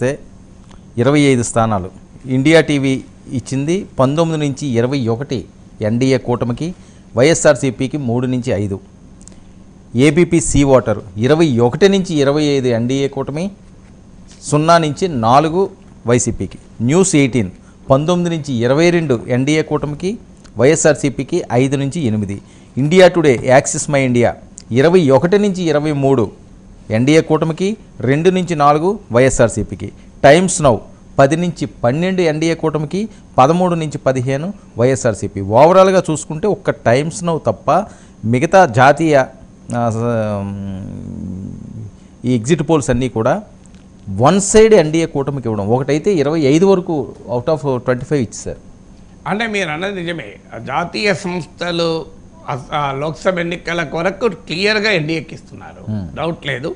25 స్థానాలు India TV ఇచ్చింది 19 నుంచి 21 ఎన్డీఏ కూటమికి, వైఎస్ఆర్సీపీకి 3 నుంచి 5, ఏబీపీ సీ వాటర్ 21 నుంచి 25 ఎన్డీఏ కూటమి, 0 నుంచి 4 వైసీపీకి, న్యూస్ 18 19 నుంచి 22 ఎన్డీఏ కూటమికి, వైఎస్ఆర్సీపీకి 5 నుంచి 8, India today axis my India 21 నుంచి 23 ఎన్డీఏ కూటమికి, 2 నుంచి 4 వైఎస్ఆర్సీపీకి, టైమ్స్ నౌ 10 నుంచి 12 ఎన్డీఏ కూటమికి, 13 నుంచి 15 వైఎస్ఆర్సీపీ. ఓవరాల్గా చూసుకుంటే ఒక్క టైమ్స్ నౌ తప్ప మిగతా జాతీయ ఈ ఎగ్జిట్ పోల్స్ అన్నీ కూడా వన్ సైడ్ ఎన్డీఏ కూటమికి ఇవ్వడం. ఒకటైతే 25 వరకు అవుట్ ఆఫ్ 25 ఇచ్చారు. అంటే మీరు అన్నది నిజమే. జాతీయ సంస్థలు లోక్సభ ఎన్నికల కొరకు క్లియర్గా ఎన్డీఏకి ఇస్తున్నారు, డౌట్ లేదు.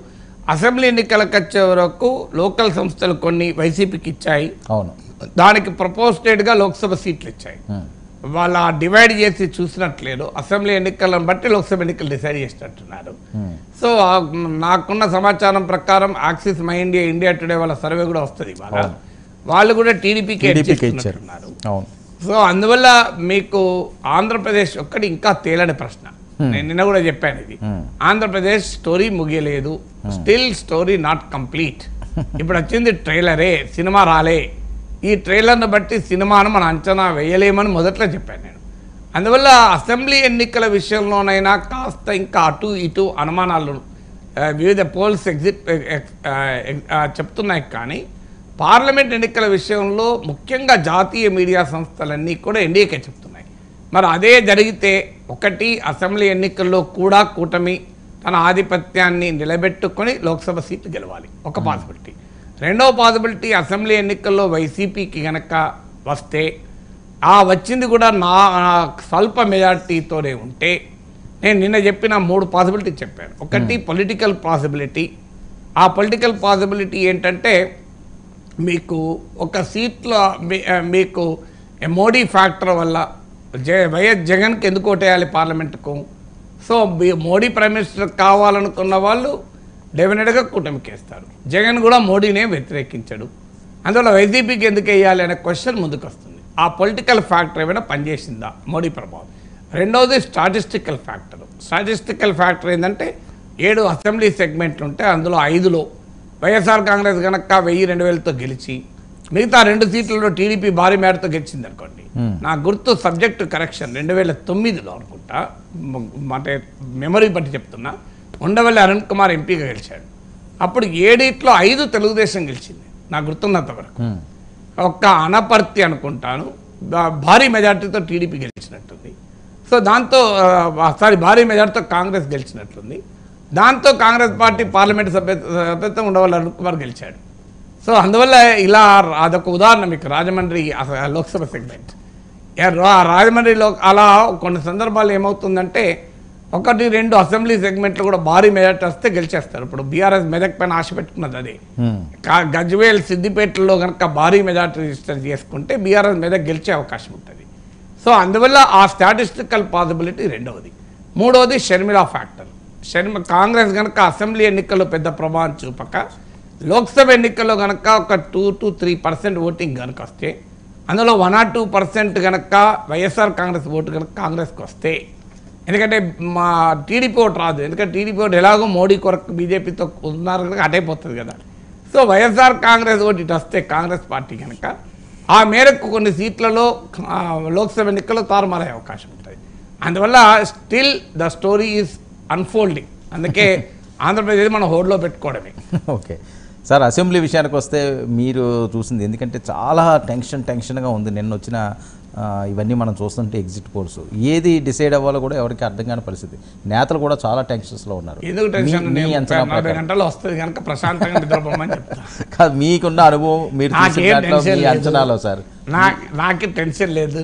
అసెంబ్లీ ఎన్నికలకు వచ్చే వరకు లోకల్ సంస్థలు కొన్ని వైసీపీకి ఇచ్చాయి. అవును, దానికి ప్రపోజ్డ్గా లోక్సభ సీట్లు ఇచ్చాయి. వాళ్ళ డివైడ్ చేసి చూసినట్లేదు. అసెంబ్లీ ఎన్నికలను బట్టి లోక్సభ ఎన్నికలు డిసైడ్ చేసినట్టున్నారు. సో నాకున్న సమాచారం ప్రకారం axis my India, India today వాళ్ళ సర్వే కూడా వస్తుంది. వాళ్ళు కూడా టీడీపీకి ఇచ్చారు. సో అందువల్ల మీకు ఆంధ్రప్రదేశ్ ఒక్కటి ఇంకా తేలని ప్రశ్న. నేను నిన్న కూడా చెప్పాను, ఇది ఆంధ్రప్రదేశ్ స్టోరీ ముగియలేదు, స్టిల్ స్టోరీ నాట్ కంప్లీట్. ఇప్పుడు వచ్చింది ట్రైలరే, సినిమా రాలే. ఈ ట్రైలర్ను బట్టి సినిమాను మనం అంచనా వేయలేమని మొదట్లో చెప్పాను నేను. అందువల్ల అసెంబ్లీ ఎన్నికల విషయంలోనైనా కాస్త ఇంకా అటు ఇటు అనుమానాలు వివిధ పోల్స్ చెప్తున్నాయి. కానీ పార్లమెంట్ ఎన్నికల విషయంలో ముఖ్యంగా జాతీయ మీడియా సంస్థలన్నీ కూడా ఎన్డీఏకే చెప్తున్నాయి. మరి అదే జరిగితే ఒకటి అసెంబ్లీ ఎన్నికల్లో కూడా కూటమి తన ఆధిపత్యాన్ని నిలబెట్టుకొని లోక్సభ సీట్లు గెలవాలి, ఒక పాసిబిలిటీ. రెండవ పాసిబిలిటీ, అసెంబ్లీ ఎన్నికల్లో వైసీపీకి కనుక వస్తే వచ్చింది కూడా నా స్వల్ప మెజార్టీతోనే ఉంటే, నేను నిన్న చెప్పిన 3 పాసిబిలిటీ చెప్పాను. ఒకటి పొలిటికల్ పాసిబిలిటీ. ఆ పొలిటికల్ పాసిబిలిటీ ఏంటంటే, మీకు ఒక సీట్లో మీకు మోడీ ఫ్యాక్టర్ వల్ల వైఎస్ జగన్కి ఎందుకు ఓటేయాలి పార్లమెంటుకు? సో మోడీ ప్రైమ్ మినిస్టర్ కావాలనుకున్న వాళ్ళు డెఫినెట్గా కూటమికి వేస్తారు. జగన్ కూడా మోడీనే వ్యతిరేకించాడు. అందువల్ల వైసీపీకి ఎందుకు వేయాలి అనే క్వశ్చన్ ముందుకు వస్తుంది. ఆ పొలిటికల్ ఫ్యాక్టర్ ఏమైనా పనిచేసిందా మోడీ ప్రభావం? రెండవది స్టాటిస్టికల్ ఫ్యాక్టర్. స్టాటిస్టికల్ ఫ్యాక్టర్ ఏంటంటే 7 అసెంబ్లీ సెగ్మెంట్లు ఉంటే అందులో 5లో వైఎస్ఆర్ కాంగ్రెస్ కనుక 1000-2000తో గెలిచి మిగతా 2 సీట్లలో టీడీపీ భారీ మేరతో గెలిచింది అనుకోండి. నా గుర్తు సబ్జెక్టు కరెక్షన్ 2009లో అనుకుంటా, అంటే మెమరీ బట్టి చెప్తున్నా, ఉండవల్లి అరుణ్ కుమార్ ఎంపీగా గెలిచాడు. అప్పుడు 7 5 తెలుగుదేశం గెలిచింది నాకు గుర్తున్నంత వరకు. ఒక్క అనపర్తి అనుకుంటాను భారీ మెజార్టీతో టీడీపీ గెలిచినట్టుంది. సో దాంతో భారీ మెజార్టీతో కాంగ్రెస్ గెలిచినట్లుంది. దాంతో కాంగ్రెస్ పార్టీ పార్లమెంటు సభ్యత్వం ఉండవల్లి అరుణ్ కుమార్ గెలిచాడు. సో అందువల్ల ఇలా అదొక ఉదాహరణ మీకు రాజమండ్రి లోక్సభ సెగ్మెంట్. రాజమండ్రిలో అలా కొన్ని సందర్భాలు ఏమవుతుందంటే 1-2 అసెంబ్లీ సెగ్మెంట్లు కూడా భారీ మెజార్టీ వస్తే గెలిచేస్తారు. ఇప్పుడు బీఆర్ఎస్ మెదక్ పైన ఆశ పెట్టుకున్నది అదే. గజ్వేల్ సిద్దిపేటలో కనుక భారీ మెజార్టీ రిజిస్టర్ చేసుకుంటే బీఆర్ఎస్ మెదక్ గెలిచే అవకాశం ఉంటుంది. సో అందువల్ల ఆ స్టాటిస్టికల్ పాసిబిలిటీ రెండవది. మూడవది షర్మిలా ఫ్యాక్టర్. కాంగ్రెస్ కనుక అసెంబ్లీ ఎన్నికల్లో పెద్ద ప్రభావం చూపక లోక్సభ ఎన్నికల్లో కనుక ఒక 2-3% ఓటింగ్ కనుక వస్తే, అందులో 1-2% కనుక వైఎస్ఆర్ కాంగ్రెస్ ఓటు కనుక కాంగ్రెస్కి వస్తే, ఎందుకంటే మా టీడీపీ ఓటు రాదు, ఎందుకంటే టీడీపీ ఓటు ఎలాగో మోడీ కొరకు బీజేపీతో ఉన్నారు కనుక అటైపోతుంది కదా. సో వైఎస్ఆర్ కాంగ్రెస్ ఓటు ఇటు వస్తే కాంగ్రెస్ పార్టీ కనుక ఆ మేరకు కొన్ని సీట్లలో లోక్సభ ఎన్నికల్లో తారుమారయ్యే అవకాశం ఉంటుంది. అందువల్ల still the story is unfolding. అందుకే ఆంధ్రప్రదేశ్ మనం హోడ్లో పెట్టుకోవడమే. ఓకే సార్, అసెంబ్లీ విషయానికి వస్తే మీరు చూసింది, ఎందుకంటే చాలా టెన్షన్గా ఉంది నిన్న వచ్చిన ఇవన్నీ మనం చూస్తుంటే ఎగ్జిట్ పోల్స్ ఏది డిసైడ్ అవ్వాలో కూడా ఎవరికి అర్థం కాని పరిస్థితి. నేతలు కూడా చాలా టెన్షన్స్లో ఉన్నారు. ఎందుకు టెన్షన్? 40 గంటలు వస్తుంది కనుక ప్రశాంతంగా నిద్రపోమని చెప్తాను. కాదు, మీకున్న అనుభవం, మీరు అంచనాలో సార్ నాకు టెన్షన్ లేదు.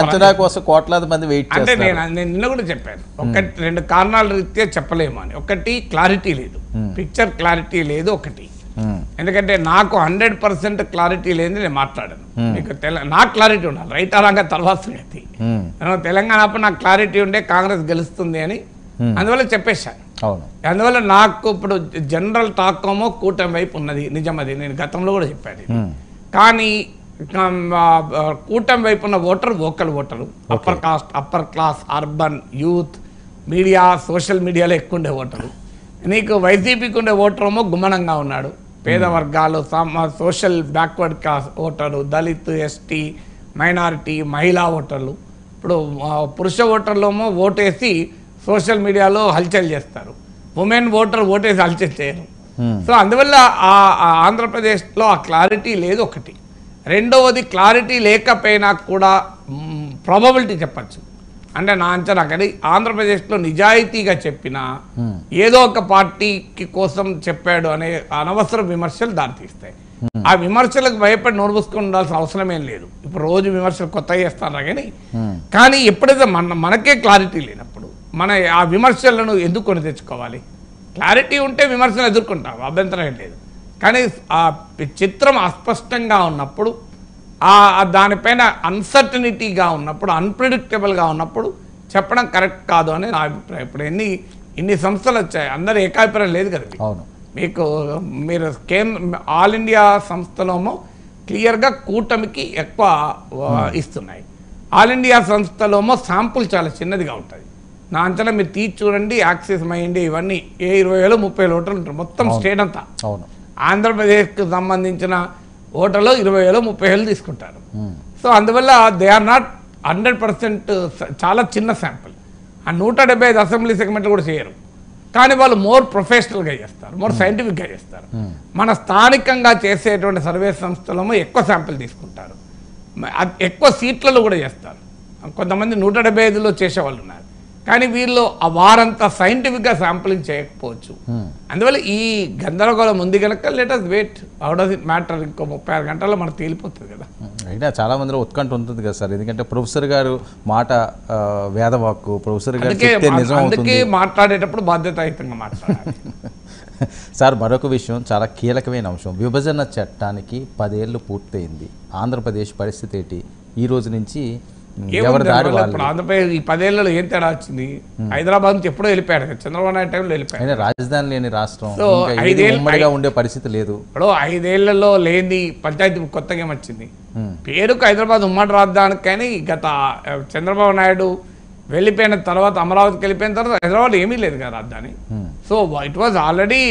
అంచనా కోసం కోట్లాది మంది వెయిట్ అంటే నేను నిన్న కూడా చెప్పాను, 1-2 కారణాల రీత్యా చెప్పలేము అని. ఒకటి క్లారిటీ లేదు, పిక్చర్ క్లారిటీ లేదు ఒకటి. ఎందుకంటే నాకు 100% క్లారిటీ లేదని నేను మాట్లాడాను. మీకు నాకు క్లారిటీ ఉండాలి, రైట్ ఆరంగా తర్వాత సంగతి. తెలంగాణ అప్పుడు నాకు క్లారిటీ ఉండే కాంగ్రెస్ గెలుస్తుంది అని, అందువల్ల చెప్పేశాను. అవును. అందువల్ల నాకు ఇప్పుడు జనరల్ టాక్ ఏమో కూటమి వైపు ఉన్నది, నిజమది, నేను గతంలో కూడా చెప్పాను ఇది. కానీ కూటమి వైపు ఉన్న voter vocal voter, upper caste, upper class, urban, youth, media, social మీడియాలో ఎక్కువ ఉండే ఓటరు. నీకు వైసీపీకి ఉండే ఓటర్ ఏమో గుమ్మనంగా ఉన్నాడు, పేద వర్గాలు, social backward class voter, Dalit, ST, minority, మహిళా ఓటర్లు. ఇప్పుడు పురుష ఓటర్లేమో ఓటేసి సోషల్ మీడియాలో హల్చల్ చేస్తారు, ఉమెన్ ఓటర్ ఓటేసి హల్చల్ చేయరు. సో అందువల్ల ఆంధ్రప్రదేశ్లో ఆ క్లారిటీ లేదు ఒకటి. రెండవది, క్లారిటీ లేకపోయినా కూడా ప్రాబబిలిటీ చెప్పచ్చు. అంటే నా అంచనా కానీ ఆంధ్రప్రదేశ్లో నిజాయితీగా చెప్పినా ఏదో ఒక పార్టీకి కోసం చెప్పాడు అనే అనవసర విమర్శలు దారితీస్తాయి. ఆ విమర్శలకు భయపడి నోరు పూసుకొని ఉండాల్సిన అవసరం ఏం లేదు. ఇప్పుడు రోజు విమర్శలు కొత్తగా చేస్తారా కానీ ఎప్పుడైతే మనకే క్లారిటీ లేనప్పుడు మన ఆ విమర్శలను ఎందుకు కొని తెచ్చుకోవాలి? క్లారిటీ ఉంటే విమర్శలు ఎదుర్కొంటాం, అభ్యంతరం ఏం లేదు. కానీ ఆ చిత్రం అస్పష్టంగా ఉన్నప్పుడు, దానిపైన అన్సర్టనిటీగా ఉన్నప్పుడు, అన్ప్రిడిక్టబుల్గా ఉన్నప్పుడు చెప్పడం కరెక్ట్ కాదు అని నా అభిప్రాయం. ఇప్పుడు ఇన్ని సంస్థలు వచ్చాయి, అందరూ ఏకాభిప్రాయం లేదు కదా. అవును. మీరు ఆల్ ఇండియా సంస్థలోమో క్లియర్గా కూటమికి ఎక్కువ ఇస్తున్నాయి. ఆల్ ఇండియా సంస్థలోమో శాంపుల్ చాలా చిన్నదిగా ఉంటుంది. నా అంచనా మీరు తీసి చూడండి, యాక్సిస్ మై ఇండియా ఇవన్నీ 20,000 30,000 ఓటర్లు ఉంటారు మొత్తం స్టేట్ అంతా. ఆంధ్రప్రదేశ్కి సంబంధించిన ఓటర్లు 20,000 30,000 తీసుకుంటారు. సో అందువల్ల దే ఆర్ నాట్ 100%, చాలా చిన్న శాంపుల్. ఆ 175 అసెంబ్లీ సెగ్మెంట్లు కూడా చేయరు, కానీ వాళ్ళు మోర్ ప్రొఫెషనల్గా చేస్తారు, మోర్ సైంటిఫిక్గా చేస్తారు. మన స్థానికంగా చేసేటువంటి సర్వే సంస్థలము ఎక్కువ శాంపుల్ తీసుకుంటారు, ఎక్కువ సీట్లలో కూడా చేస్తారు. కొంతమంది 175లో చేసేవాళ్ళు ఉన్నారు, కానీ వీళ్ళు ఆ వారంతా సైంటిఫిక్గా శాంపులింగ్ చేయకపోవచ్చు. అందువల్ల ఈ గందరగోళం ఉంది కనుక let us wait. How does it matter? ఇంకో 36 గంటల్లో మనకు తేలిపోతుంది కదా. అయినా చాలా మందిలో ఉత్కంఠ ఉంటుంది కదా సార్, ఎందుకంటే ప్రొఫెసర్ గారు మాట వేదవాక్కు, ప్రొఫెసర్ గారు చెప్తే నిజం అవుతుంది. అందుకే మాట్లాడేటప్పుడు బాధ్యతాయుతంగా మాట్లాడాలి. సార్, మరొక విషయం, చాలా కీలకమైన అంశం. విభజన చట్టానికి 10 ఏళ్ళు పూర్తయింది. ఆంధ్రప్రదేశ్ పరిస్థితి ఏంటి? ఈ రోజు నుంచి ఆంధ్రప్రదేశ్ ఈ 10 ఏళ్లలో ఏం తేడా వచ్చింది? హైదరాబాద్ నుంచి ఎప్పుడో వెళ్ళిపోయాడు కదా, చంద్రబాబు నాయుడు టైంలో వెళ్ళిపోయాడు. రాజధాని లేని రాష్ట్రం, ఉండే పరిస్థితి లేదు. ఇప్పుడు 5 ఏళ్లలో లేని పంచాయతీ కొత్తగా ఏమొచ్చింది? పేరుకు హైదరాబాద్ ఉమ్మడి రాజధానికి, కానీ గత చంద్రబాబు నాయుడు వెళ్ళిపోయిన తర్వాత, అమరావతికి వెళ్ళిపోయిన తర్వాత హైదరాబాద్ ఏమీ లేదు కదా రాజధాని. సో ఇట్ వాజ్ ఆల్రెడీ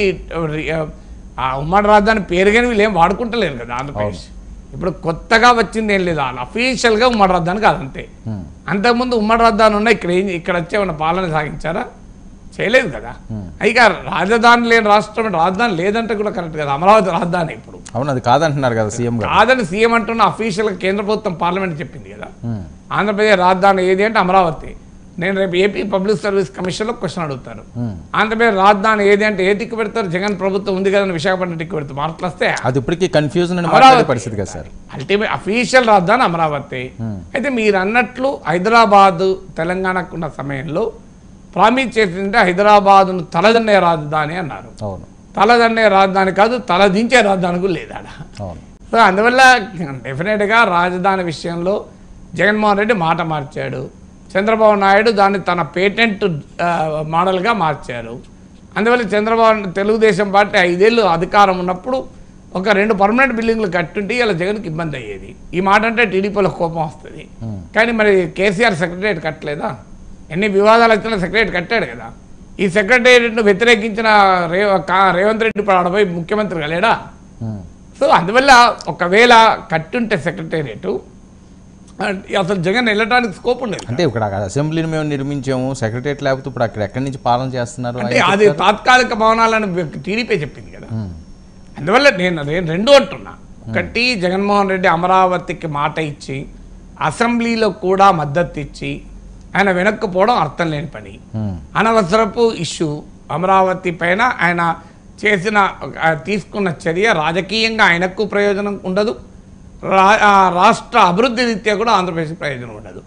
ఆ ఉమ్మడి రాజధాని పేరు కానీ వీళ్ళు ఏం వాడుకుంటలేరు కదా ఆంధ్రప్రదేశ్. ఇప్పుడు కొత్తగా వచ్చింది ఏం లేదు, వాళ్ళు అఫీషియల్గా ఉమ్మడి రాజధాని కాదు అంతే. అంతకుముందు ఉమ్మడి రాజధాని ఉన్నాయి, ఇక్కడ వచ్చేమన్నా పాలన సాగించారా? చేయలేదు కదా. ఇక రాజధాని లేని రాష్ట్రం, రాజధాని లేదంటే కూడా కరెక్ట్ కదా. అమరావతి రాజధాని ఇప్పుడు. అవును, అది కాదంటున్నారు కదా సీఎం గారు. కాదని సీఎం అంటున్న అఫీషియల్గా కేంద్ర ప్రభుత్వం పార్లమెంట్ చెప్పింది కదా. ఆంధ్రప్రదేశ్ రాజధాని ఏది అంటే అమరావతి. నేను రేపు ఏపీ పబ్లిక్ సర్వీస్ కమిషన్లో క్వశ్చన్ అడుగుతారు, ఆంధ్రప్రదేశ్ రాజధాని ఏది అంటే ఏ టిక్కు పెడతారు? జగన్ ప్రభుత్వం ఉంది కదా, విశాఖపట్నం టిక్కు పెడతారు. మార్కులు వస్తే అది ఇప్పటికీ కన్ఫ్యూజన్ పరిస్థితి కదా సార్. అల్టిమేట్ అఫీషియల్ రాజధాని అమరావతి. అయితే మీరు అన్నట్లు హైదరాబాద్ తెలంగాణకు ఉన్న సమయంలో ప్రామిస్ చేసిందంటే హైదరాబాద్ను తలదన్నే రాజధాని అన్నారు. తలదన్నే రాజధాని కాదు, తలదించే రాజధాని కూడా లేదా. సో అందువల్ల డెఫినెట్గా రాజధాని విషయంలో జగన్మోహన్ రెడ్డి మాట మార్చాడు, చంద్రబాబు నాయుడు దాన్ని తన పేటెంట్ మోడల్గా మార్చారు. అందువల్ల చంద్రబాబు తెలుగుదేశం పార్టీ 5 ఏళ్ళు అధికారం ఉన్నప్పుడు ఒక 2 పర్మనెంట్ బిల్డింగ్లు కట్టుంటే ఇలా జగన్కి ఇబ్బంది అయ్యేది. ఈ మాట అంటే టీడీపీలో కోపం వస్తుంది, కానీ మరి కేసీఆర్ సెక్రటరియట్ కట్టలేదా? ఎన్ని వివాదాలు వచ్చినా సెక్రటరియట్ కట్టాడు కదా. ఈ సెక్రటరియట్ను వ్యతిరేకించిన రేవంత్ రెడ్డి ఇప్పుడు ఆడపోయి ముఖ్యమంత్రి కలేడా? సో అందువల్ల ఒకవేళ కట్టుంటే సెక్రటేరియట్ అసలు జగన్ వెళ్ళడానికి స్కోప్ ఉండేది. అంటే ఇక్కడ అసెంబ్లీని మేము నిర్మించాము, సెక్రటేరియట్ లేకపోతే ఇప్పుడు అక్కడ ఎక్కడి నుంచి పాలన చేస్తున్నారు అంటే అది తాత్కాలిక భవనాలను టీడీపీ చెప్పింది కదా. అందువల్ల నేను రెండు అంటున్నా. ఒకటి, జగన్మోహన్ రెడ్డి అమరావతికి మాట ఇచ్చి అసెంబ్లీలో కూడా మద్దతు ఇచ్చి ఆయన వెనక్కిపోవడం అర్థం లేని పని, అనవసరపు ఇష్యూ. అమరావతి పైన ఆయన తీసుకున్న చర్య రాజకీయంగా ఆయనకు ప్రయోజనం ఉండదు, రాష్ట్ర అభివృద్ధి రీత్యా కూడా ఆంధ్రప్రదేశ్ ప్రయోజనం ఉండదు.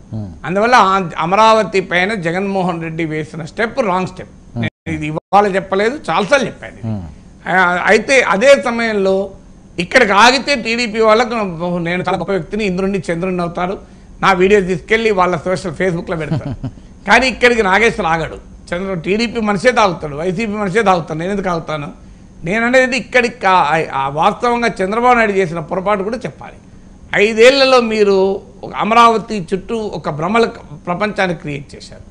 అందువల్ల అమరావతి పైన జగన్మోహన్ రెడ్డి వేసిన స్టెప్ రాంగ్ స్టెప్. ఇది ఇవాళ చెప్పలేదు, చాలాసార్లు చెప్పాను. అయితే అదే సమయంలో ఇక్కడికి ఆగితే టీడీపీ వాళ్ళకు నేను చాలా గొప్ప వ్యక్తిని, ఇంద్రుడిని చంద్రుడిని అవుతారు, నా వీడియో తీసుకెళ్ళి వాళ్ళ ఫేస్బుక్లో పెడతారు. కానీ ఇక్కడికి నాగేశ్వర ఆగాడు, టీడీపీ మనిషే తాగుతాడు, వైసీపీ మనిషే తాగుతాను, నేను ఎందుకు తాగుతాను? నేను అనేది ఇక్కడికి వాస్తవంగా చంద్రబాబు నాయుడు చేసిన పొరపాటు కూడా చెప్పాలి. 5 ఏళ్లలో మీరు అమరావతి చుట్టూ ఒక భ్రమల ప్రపంచాన్ని క్రియేట్ చేశారు,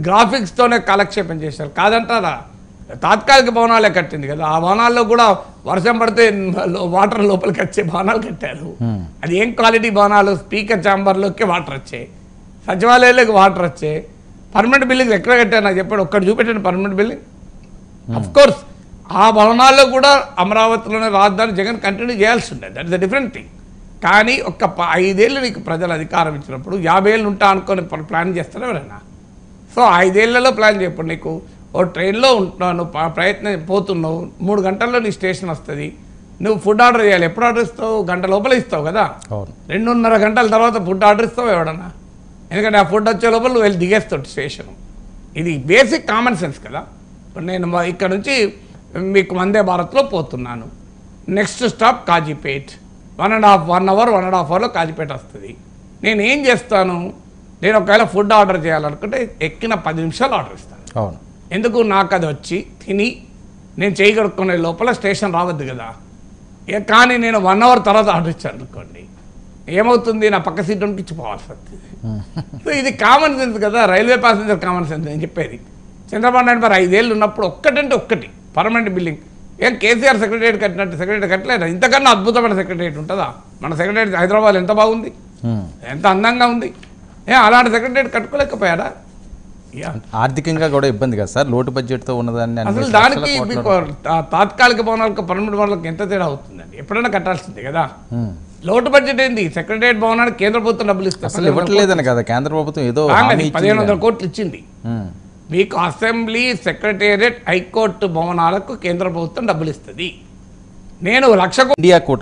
గ్రాఫిక్స్తోనే కాలక్షేపం చేశారు. కాదంటారా? తాత్కాలిక భవనాలే కట్టింది కదా, ఆ భవనాల్లో కూడా వర్షం పడితే వాటర్ లోపలికి వచ్చే భవనాలు కట్టారు. అది ఏం క్వాలిటీ భవనాలు? స్పీకర్ ఛాంబర్లోకి వాటర్ వచ్చాయి, సచివాలయాలకు వాటర్ వచ్చాయి. పర్మనెంట్ బిల్డింగ్ ఎక్కడ కట్టారు నాకు చెప్పాడు, ఒక్కటి చూపెట్టాను పర్మనెంట్ బిల్డింగ్. అఫ్ కోర్స్ ఆ భవనాల్లో కూడా అమరావతిలోనే రాజధాని జగన్ కంటిన్యూ చేయాల్సి ఉండేది, that is the different thing. కానీ 5 ఏళ్ళు నీకు ప్రజలు అధికారం ఇచ్చినప్పుడు 50 ఏళ్ళు ఉంటా అనుకొని ప్లాన్ చేస్తారు ఎవరైనా? సో 5 ఏళ్లలో ప్లాన్ చేయప్పుడు నీకు ఓ ట్రైన్లో ఉంటున్నావు, ప్రయత్నం పోతున్నావు, 3 గంటల్లో నీ స్టేషన్ వస్తుంది, నువ్వు ఫుడ్ ఆర్డర్ చేయాలి. ఎప్పుడు ఆర్డర్ ఇస్తావు? గంట లోపల ఇస్తావు కదా, 2.5 గంటల తర్వాత ఫుడ్ ఆర్డర్ ఇస్తావు ఎవడన్నా? ఎందుకంటే ఆ ఫుడ్ వచ్చే లోపల నువ్వు వెళ్ళి దిగేస్తావు స్టేషన్. ఇది బేసిక్ కామన్ సెన్స్ కదా. ఇప్పుడు నేను ఇక్కడ నుంచి మీకు వందే భారత్లో పోతున్నాను, నెక్స్ట్ స్టాప్ కాజీపేట్, 1.5 అవర్లో కాజీపేట వస్తుంది. నేను ఏం చేస్తాను? నేను ఒకవేళ ఫుడ్ ఆర్డర్ చేయాలనుకుంటే ఎక్కిన 10 నిమిషాలు ఆర్డర్ ఇస్తాను. అవును. ఎందుకు? నాకు అది వచ్చి తిని నేను చేయి కడుక్కునే లోపల స్టేషన్ రావద్దు కదా. కానీ నేను 1 అవర్ తర్వాత ఆర్డర్ ఇచ్చాను అనుకోండి, ఏమవుతుంది? నా పక్క సీట్ ఇచ్చిపోవాల్సి వస్తుంది. సో ఇది కామన్ సెన్స్ కదా, రైల్వే ప్యాసింజర్ కామన్ సెన్స్ నేను చెప్పేది. చంద్రబాబు నాయుడు మరి 5 ఏళ్ళు ఉన్నప్పుడు ఒక్కటి పర్మనెంట్ బిల్డింగ్. ఏం కేసీఆర్ సెక్రటరియట్ కట్టినట్టు సెక్రటరీ కట్టలేదు? ఇంతకన్నా అద్భుతమైన సెక్రటరియట్ ఉంటుందా? మన సెక్రటరియట్ హైదరాబాద్ ఎంత బాగుంది, ఎంత అందంగా ఉంది. అలాంటి సెక్రటరియట్ కట్టుకోలేకపోయారా? ఆర్థికంగా కూడా ఇబ్బంది కదా సార్, లోటు బడ్జెట్తో ఉన్నదాన్ని. అసలు దానికి మీకు తాత్కాలిక భవనాలకు పర్మనెంట్ భవనాలకు ఎంత తేడా అవుతుందండి? ఎప్పుడైనా కట్టాల్సిందే కదా. లోటు బడ్జెట్ ఏంది? సెక్రటరియట్ భవనానికి కేంద్ర ప్రభుత్వం డబ్బులు ఇస్తుంది. అసలు ఇవ్వట్లేదని కదా కేంద్ర ప్రభుత్వం, ఏదో 1500 కోట్లు ఇచ్చింది మీకు. అసెంబ్లీ, సెక్రటేరియట్, హైకోర్టు భవనాలకు కేంద్ర ప్రభుత్వం డబ్బులు ఇస్తుంది. నేను 1,00,000 ఇండియా